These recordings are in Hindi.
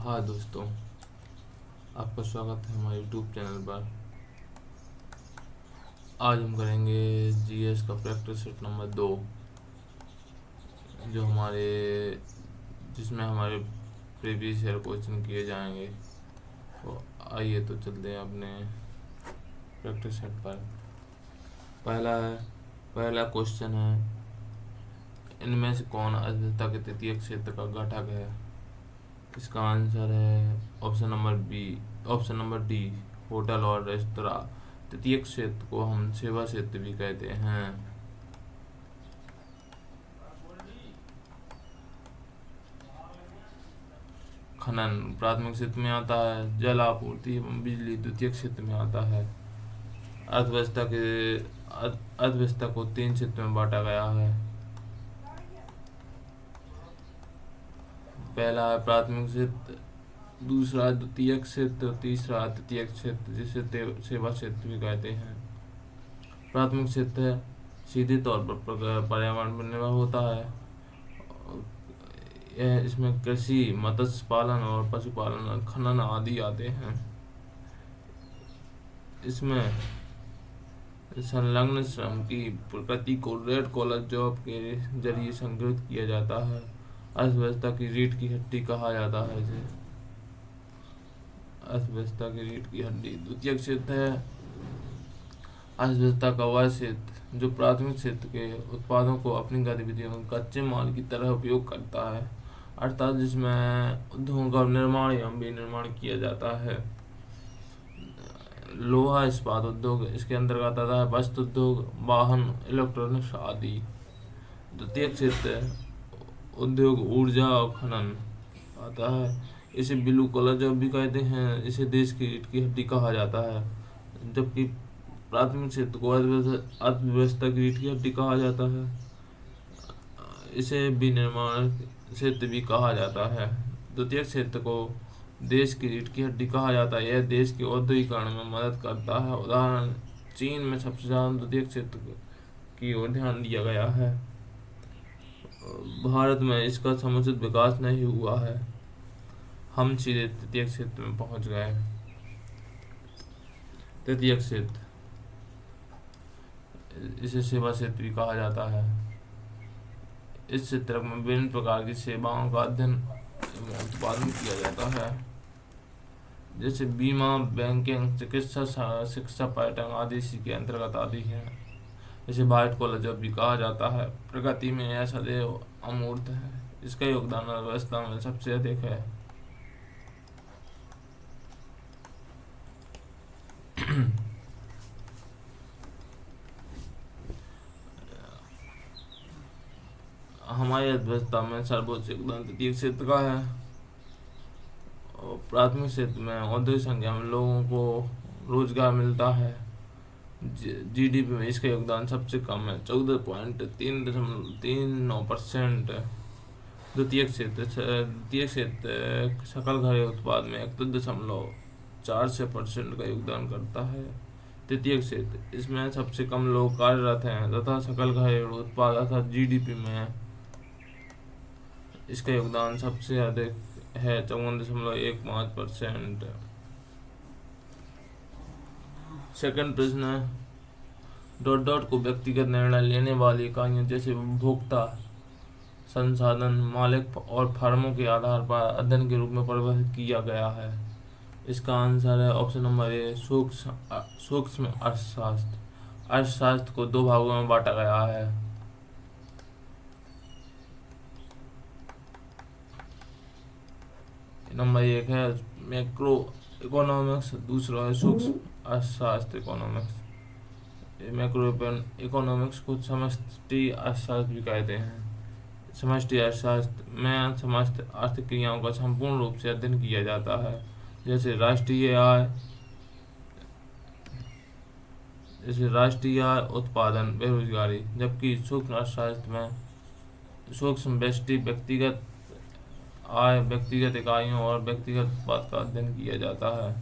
हाँ दोस्तों, आपका स्वागत है हमारे यूट्यूब चैनल पर। आज हम करेंगे जीएस का प्रैक्टिस सेट नंबर 2, जो जिसमें हमारे प्रीवियस ईयर क्वेश्चन किए जाएंगे। तो आइए तो चलते हैं अपने प्रैक्टिस सेट पर। पहला क्वेश्चन है, इनमें से कौन अर्थव्यवस्था के तृतीय क्षेत्र का घटक है? इसका आंसर है ऑप्शन नंबर डी, होटल और रेस्तरां। तृतीय क्षेत्र को हम सेवा क्षेत्र भी कहते हैं। खनन प्राथमिक क्षेत्र में आता है। जल आपूर्ति एवं बिजली द्वितीय क्षेत्र में आता है। अर्थव्यवस्था को 3 क्षेत्र में बांटा गया है। पहला है प्राथमिक क्षेत्र, दूसरा द्वितीयक क्षेत्र, तीसरा तृतीयक क्षेत्र, जिसे सेवा क्षेत्र भी कहते हैं। प्राथमिक क्षेत्र सीधे तौर पर पर्यावरण पर निर्भर होता है। इसमें कृषि, मत्स्य पालन और पशुपालन, खनन आदि आते हैं। इसमें संलग्न श्रम की प्रकृति को रेड कॉलर जॉब के जरिए संग्रहित किया जाता है। अर्थव्यवस्था की रीढ़ की हड्डी कहा जाता है इसे। अर्थव्यवस्था की रीढ़ की हड्डी। द्वितीय क्षेत्र है अर्थव्यवस्था का वह क्षेत्र जो प्राथमिक क्षेत्र के उत्पादों को अपनी गतिविधियों में कच्चे माल की तरह उपयोग करता है, अर्थात जिसमें उद्योगों का निर्माण एवं विनिर्माण किया जाता है। लोहा इस्पात उद्योग इसके अंतर्गत आता है। वस्त्र उद्योग, वाहन, इलेक्ट्रॉनिक्स आदि। द्वितीय क्षेत्र उद्योग, ऊर्जा और खनन आता है। इसे ब्लू कॉलर जॉब भी कहते हैं। इसे देश की रीढ़ की हड्डी कहा जाता है। जबकि प्राथमिक क्षेत्र को अर्थव्यवस्था की रीढ़ की हड्डी कहा जाता है। इसे विनिर्माण क्षेत्र भी कहा जाता है। द्वितीय क्षेत्र को देश की रीढ़ की हड्डी कहा जाता है। यह देश के औद्योगिकरण में मदद करता है। उदाहरण, चीन में सबसे ज्यादा द्वितीय क्षेत्र की ओर ध्यान दिया गया है। भारत में इसका समुचित विकास नहीं हुआ है। हम सीधे तृतीय क्षेत्र में पहुंच गए। तृतीय क्षेत्र, इसे सेवा क्षेत्र भी कहा जाता है। इस क्षेत्र में विभिन्न प्रकार की सेवाओं का अध्ययन एवं उत्पादन किया जाता है, जैसे बीमा, बैंकिंग, चिकित्सा, शिक्षा, पर्यटन आदि इसी के अंतर्गत आदि हैं। इसे व्हाइट कॉलर जॉब भी कहा जाता है। प्रगति में यह सदैव अमूर्त है। इसका योगदान अर्थव्यवस्था में सबसे अधिक है। हमारी अर्थव्यवस्था में सर्वोच्च योगदान तृतीय क्षेत्र का है। और प्राथमिक क्षेत्र में औद्योगिक संख्या में लोगों को रोजगार मिलता है। जीडीपी में इसका योगदान सबसे कम है, 14.39%। द्वितीय क्षेत्र सकल घरेलू उत्पाद में 31.46% का योगदान करता है। तृतीय क्षेत्र, इसमें सबसे कम लोग कार्यरत हैं तथा सकल घरेलू उत्पाद अर्थात जीडीपी में इसका योगदान सबसे अधिक है, 54.15%। सेकंड प्रश्न है, डॉट को व्यक्तिगत निर्णय लेने वाली इकाइयों जैसे उपभोक्ता, संसाधन मालिक और फर्मों के आधार पर अध्ययन के रूप में परिभाषित किया गया है। इसका आंसर है ऑप्शन नंबर ए, सूक्ष्म अर्थशास्त्र। अर्थशास्त्र को 2 भागों में बांटा गया है। नंबर 1 है मैक्रो इकोनॉमिक्स, दूसरा है सूक्ष्म अर्थशास्त्र इकोनॉमिक्स। मैक्रो इकोनॉमिक्स को समष्टि अर्थशास्त्र भी कहते हैं। समष्टि अर्थशास्त्र में समस्त आर्थिक क्रियाओं का संपूर्ण रूप से अध्ययन किया जाता है, जैसे राष्ट्रीय आय, उत्पादन, बेरोजगारी। जबकि सूक्ष्म अर्थशास्त्र में सूक्ष्म व्यष्टि, व्यक्तिगत आय, व्यक्तिगत इकाइयों और व्यक्तिगत उत्पाद का अध्ययन किया जाता है।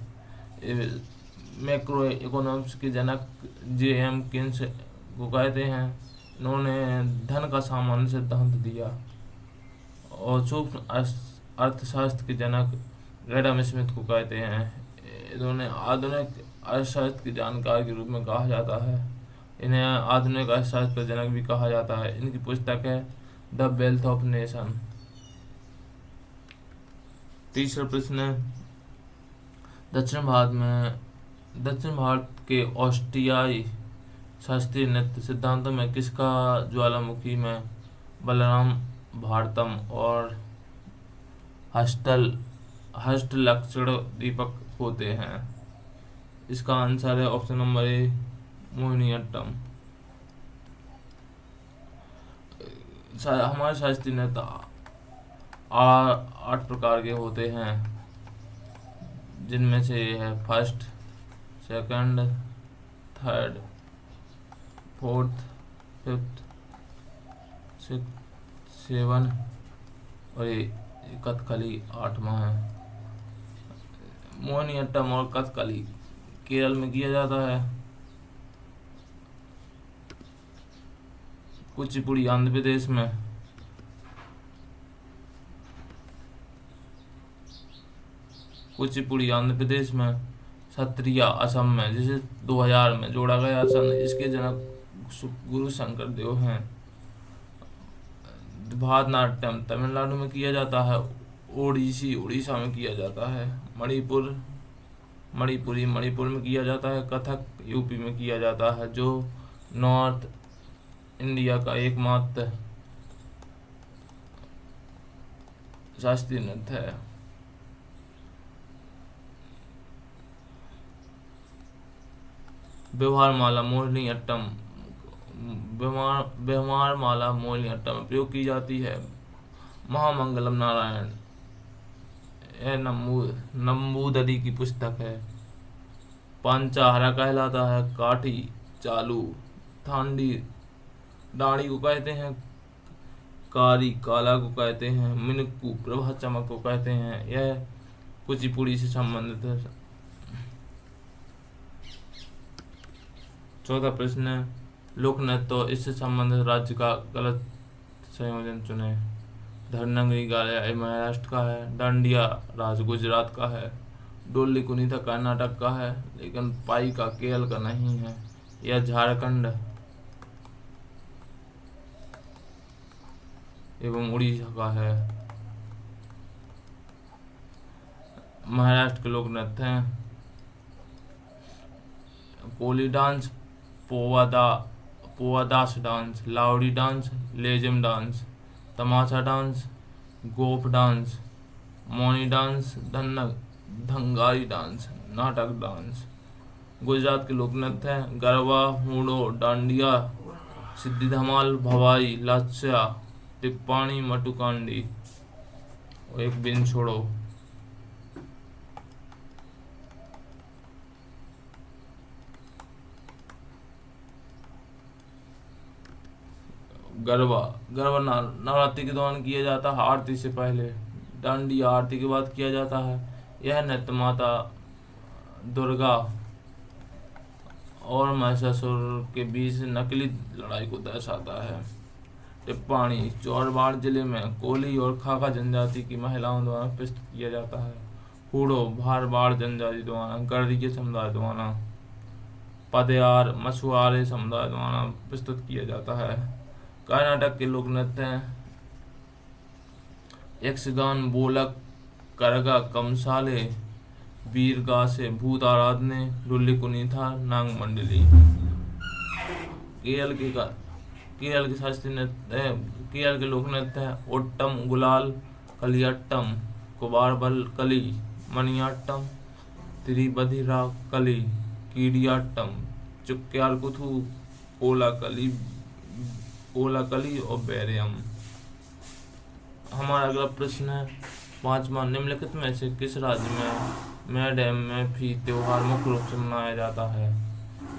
मैक्रो इकोनॉमिक्स के जनक J.M. केन्स को कहते हैं। इन्होंने धन का सामान्य सिद्धांत दिया। और सूक्ष्म अर्थशास्त्र के जनक एडम स्मिथ को कहते हैं। इन्होंने आधुनिक अर्थशास्त्र की जानकार के रूप में कहा जाता है। इन्हें आधुनिक अर्थशास्त्र का जनक भी कहा जाता है। इनकी पुस्तक है द वेल्थ ऑफ नेशन। तीसरा प्रश्न है, दक्षिण भारत के ऑस्ट्रियाई शास्त्रीय नृत्य सिद्धांतों में किसका ज्वालामुखी में बलराम भारतम और हस्तलक्षण दीपक होते हैं? इसका आंसर है ऑप्शन नंबर ए, मोहिनीअट्टम। हमारे शास्त्रीय नृत्य 8 प्रकार के होते हैं, जिनमें से है first, second, third, fourth, fifth, six, 7 और ये कथकली 8वां है। मोहिनीअट्टम और कथकली केरल में किया जाता है। कुचिपुड़ी आंध्र प्रदेश में, सत्रिया असम में, जिसे 2000 में जोड़ा गया। इसके जनक गुरु शंकर देव हैं। भारतनाट्यम तमिलनाडु में किया जाता है। ओडिसी उड़ीसा में किया जाता है। मणिपुर में किया जाता है। कथक यूपी में किया जाता है, जो नॉर्थ इंडिया का एकमात्र शास्त्रीय नृत्य है। व्यवहार माला मोहिनीअट्टम में प्रयोग की जाती है। महामंगलम नारायण नंबूदरी की पुस्तक है। पांचाहारा कहलाता है। काठी, चालू, थांडी डाणी को कहते हैं। कारी काला को कहते हैं। मिनुक्कू प्रभा चमक को कहते हैं। यह कुचिपुड़ी से संबंधित है। चौथा प्रश्न है, लोक नृत्य तो इससे संबंधित राज्य का गलत संयोजन चुने। धरनगरी गाले महाराष्ट्र का है। डांडिया राज गुजरात का है। डोली कुनीता कर्नाटक का है, लेकिन पाई का केरल का नहीं है। यह झारखंड एवं उड़ीसा का है। महाराष्ट्र के लोक नृत्य हैं Koli dance, Powadas dance, Lavani dance, Lezim dance, Tamasha dance, Goph dance, Mauni dance, Dhangari dance, Natak dance. Gujarat के लोक नृत्य हैं गरबा, हूडो, डांडिया, सिद्धि धमाल, भवाई, लाच्या, टिप्पाणी, मटुकांडी और एक बिन छोड़ो। गरबा नवरात्रि के दौरान किया जाता है, आरती से पहले। डांडिया आरती के बाद किया जाता है। यह नृत्य माता दुर्गा और महिषासुर के बीच नकली लड़ाई को दर्शाता है। टिप्पाणी चौरबाड़ जिले में कोली और खाका जनजाति की महिलाओं द्वारा प्रस्तुत किया जाता है। हूडो भारवाड़ जनजाति द्वारा, गर्दीय समुदाय द्वारा, पदयार मछुआरे समुदाय द्वारा प्रस्तुत किया जाता है। कर्नाटक के लोक नृत्य हैं यक्षगान, बोलक, करगा, कमसाले, वीरगासे, भूत आराधने, लुल्ली कुनीथा, नाग मंडली। केरल के शास्त्रीय नृत्य, केरल के लोक नृत्य है ओट्टम, गुलाल, कलियट्टम, कुबारबल कली, मणियाट्टम, तिरुबधिरा कली, कीडियाट्टम, चुक्यार कुथु, ओलाकली और बैरियम। हमारा अगला प्रश्न है 5वां, निम्नलिखित में से किस राज्य में मैडम में फी त्योहार मुख्य रूप से मनाया जाता है?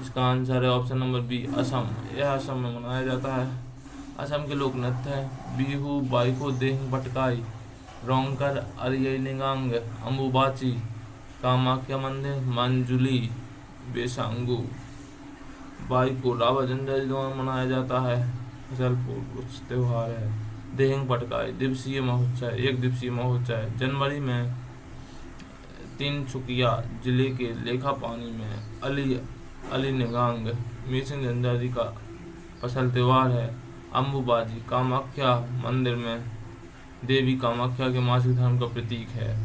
इसका आंसर है ऑप्शन नंबर बी, असम। यह असम में मनाया जाता है। असम के लोक नृत्य है बिहू, बाइको, देह बटकाई, रोंगकर, अरियलिंगांग, अम्बुबाची, कामाख्या मंदिर, मंजुली, बेसांगू। बाइको रावा जनजाति द्वारा मनाया जाता है। फसलपुर उच्च त्योहार है। देहिंग पटकाई एक दिवसीय महोत्सव जनवरी में तिनसुकिया जिले के लेखापानी में अलीनिगांग मिसिंग जनजाति का फसल त्योहार है। अम्बुबाजी कामाख्या मंदिर में देवी कामाख्या के मासिक धर्म का प्रतीक है।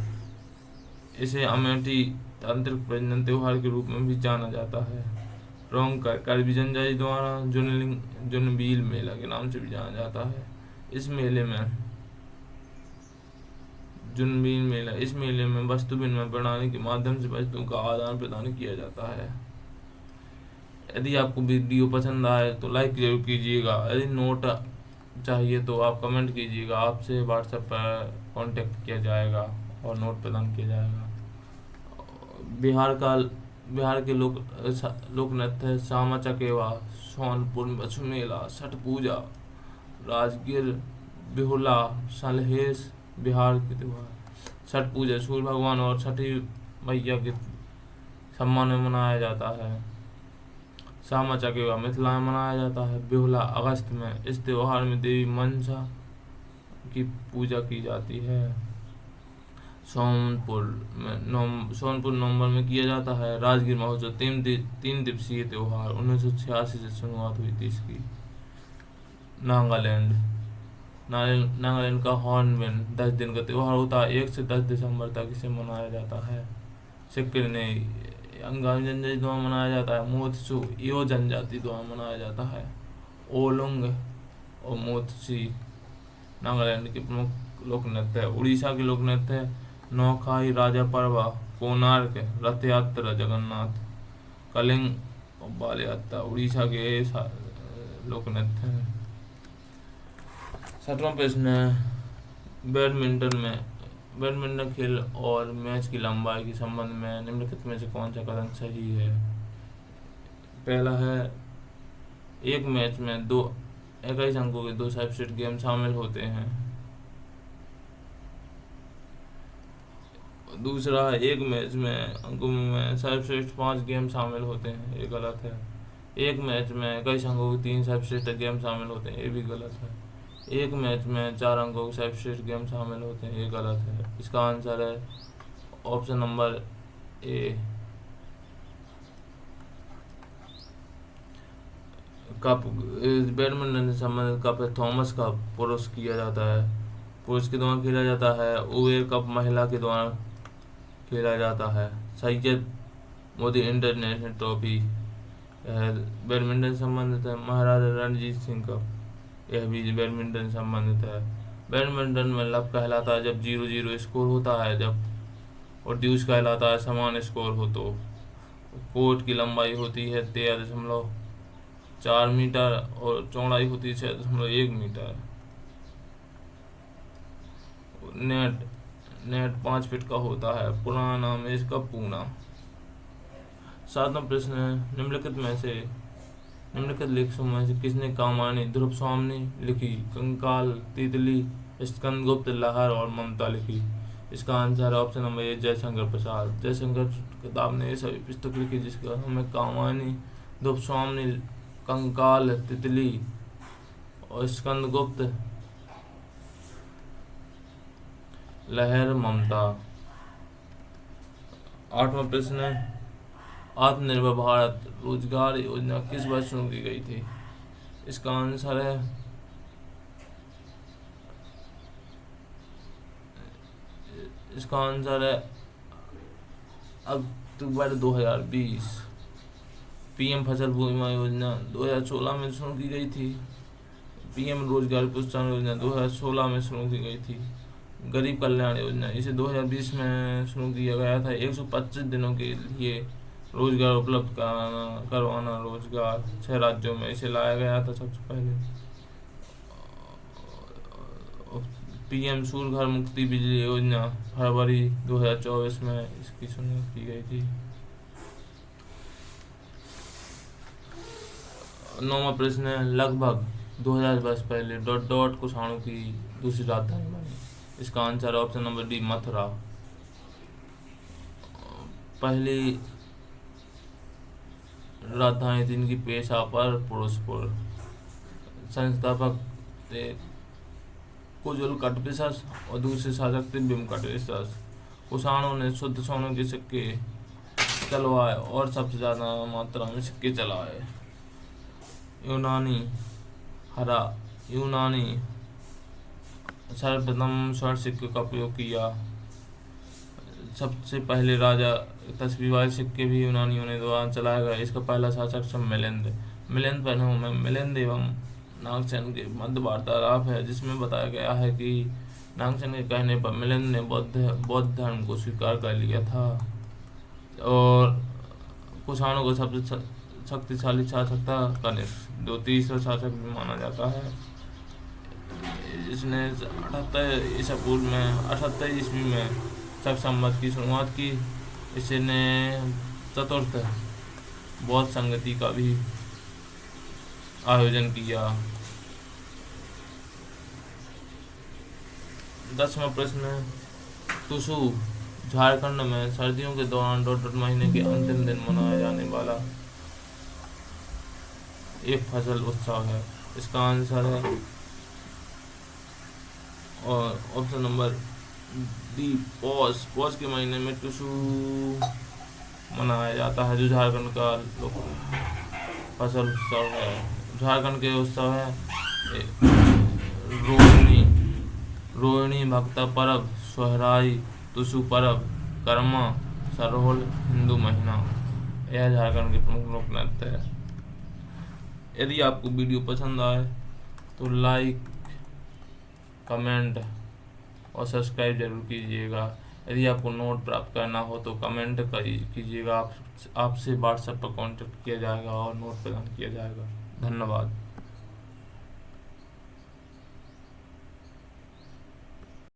इसे अमेठी तांत्रिक प्रजनन त्योहार के रूप में भी जाना जाता है। रोंगकर कर्बी जनजाति द्वारा जुनबील मेला के नाम से भी जाना जाता है। इस मेले में वस्तु विनिमय प्रणाली के माध्यम से वस्तुओं का आदान प्रदान किया जाता है। यदि आपको वीडियो पसंद आए तो लाइक जरूर कीजिएगा। यदि नोट चाहिए तो आप कमेंट कीजिएगा, आपसे व्हाट्सएप पर कांटेक्ट किया जाएगा और नोट प्रदान किया जाएगा। बिहार के लोक नृत्य सामा चकेवा, सोनपुर मछु मेला, छठ पूजा, राजगीर बिहुला, सलहेस बिहार के त्योहार। छठ पूजा सूर्य भगवान और छठी मैया के सम्मान में मनाया जाता है। सामा चकेवा मिथिला में मनाया जाता है। बिहुला अगस्त में। इस त्योहार में देवी मनसा की पूजा की जाती है। सोनपुर नवंबर में किया जाता है। राजगीर महोत्सव 3 दिवसीय त्योहार 1986 से शुरुआत हुई थी इसकी। नागालैंड का हॉर्नबिल 10 दिन का त्योहार होता है। 1 से 10 दिसंबर तक इसे मनाया जाता है। सिक्किम अंगामी जनजाति द्वारा मनाया जाता है। मोत्सु इो जनजाति द्वारा मनाया जाता है। ओलुंग और मोत्सी नागालैंड के प्रमुख लोक नृत्य है। उड़ीसा के लोक नृत्य है नौखाई, राजा परवा, कोणार्क, रथ यात्रा, जगन्नाथ, कलिंग और बाल यात्रा उड़ीसा के लोक नृत्य है। 7वां प्रश्न है बैडमिंटन खेल और मैच की लंबाई के संबंध में निम्नलिखित में से कौन सा कथन सही है। पहला है, एक मैच में 21 अंकों के 2 सर्वश्रेष्ठ गेम शामिल होते हैं। दूसरा है, एक मैच में अंकों में सर्वश्रेष्ठ 5 गेम शामिल होते हैं। ये गलत है। एक मैच में 21 अंकों के 3 सर्वश्रेष्ठ गेम शामिल होते हैं। ये भी गलत है। एक मैच में 4 अंकों के सर्वश्रेष्ठ गेम शामिल होते हैं। ये गलत है। इसका आंसर है ऑप्शन नंबर ए। कप बैडमिंटन से संबंधित कप है थॉमस कप, पुरुष किया जाता है, पुरुष के द्वारा खेला जाता है। उबेर कप महिला के द्वारा खेला जाता है। Syed Modi international trophy badminton संबंधित है। महाराजा रणजीत सिंह कप, यह भी बैडमिंटन संबंधित है। बैडमिंटन में लब कहलाता है जब 0-0 स्कोर होता है, और ड्यूस कहलाता है समान स्कोर हो तो। कोर्ट की लंबाई होती है 13.4 मीटर और चौड़ाई होती है 6.1 मीटर। नेट 5 फीट का होता है। पुराना नाम है इसका पूना। 7वां प्रश्न है, निम्नलिखित लेखकों में से किसने कहानी ध्रुव स्वामी लिखी। कंकाल, तितली, स्कंदगुप्त, लहर और ममता लिखी। इसका answer option number A Jaishankar Prasad. Jaishankar किताब ने ये सभी पुस्तक लिखी जिसका हमें कहानी ध्रुव स्वामी, कंकाल, तितली और स्कंदगुप्त, लहर, ममता। 8वां प्रश्न है, आत्मनिर्भर भारत रोजगार योजना किस वर्ष शुरू की गई थी। इसका आंसर है अक्टूबर 2020। पीएम फसल बीमा योजना 2016 में शुरू की गई थी। पीएम रोजगार प्रोत्साहन योजना 2016 में शुरू की गई थी। गरीब कल्याण योजना इसे 2020 में शुरू किया गया था। 125 दिनों के लिए रोजगार उपलब्ध करवाना रोजगार 6 राज्यों में इसे लाया गया था सबसे पहले। पीएम सूर्य घर मुक्ति बिजली योजना फरवरी 2024 में इसकी शुरुआत की गई थी। 9वां प्रश्न है, लगभग 2000 वर्ष पहले डॉट कुषाणों की दूसरी राजधानी बनी। इसका answer option number D Mathura. पहली राजधानी थी इनकी पेशावर फिरोजपुर। संस्थापक थे कुजुल कटपिसस और दूसरे शासक थे बिम कटपिसस। कुषाणों ने शुद्ध सोने के सिक्के चलवाए और सबसे ज्यादा मात्रा में सिक्के चलाए। यूनानी सर्वप्रथम स्वर्ण सिक्के का उपयोग किया। सबसे पहले राजा तस्वीर वाले सिक्के भी यूनानियों ने द्वारा चलाया गया। इसका पहला शासक मिलिंद एवं नागसेन के मध्य वार्तालाप है, जिसमें बताया गया है कि नागसेन के कहने पर मिलिंद ने बौद्ध धर्म को स्वीकार कर लिया था और कुषाणों को सबसे शक्तिशाली शासक था कनिष्क, जो तीसरा शासक भी माना जाता है। इसने 78 ईस्वी में शक संवत की शुरुआत की। इसने चतुर्थ बौद्ध संगति का भी आयोजन किया। 10वां प्रश्न, टुसू झारखंड में सर्दियों के दौरान महीने के अंतिम दिन मनाया जाने वाला एक फसल उत्सव है। इसका आंसर है और ऑप्शन नंबर डी पौष के महीने में टुसू मनाया जाता है, जो झारखंड का फसल उत्सव है। झारखंड के उत्सव है रोहिणी भक्ता पर्व, सोहराई, टुसू पर्व, कर्मा, सरहुल, हिंदू महीना। यह झारखंड के प्रमुख लोक नृत्य है। यदि आपको वीडियो पसंद आए तो लाइक, कमेंट और सब्सक्राइब जरूर कीजिएगा। यदि आपको नोट प्राप्त करना हो तो कमेंट कीजिएगा, आपसे व्हाट्सएप पर कांटेक्ट किया जाएगा और नोट प्रदान किया जाएगा। धन्यवाद।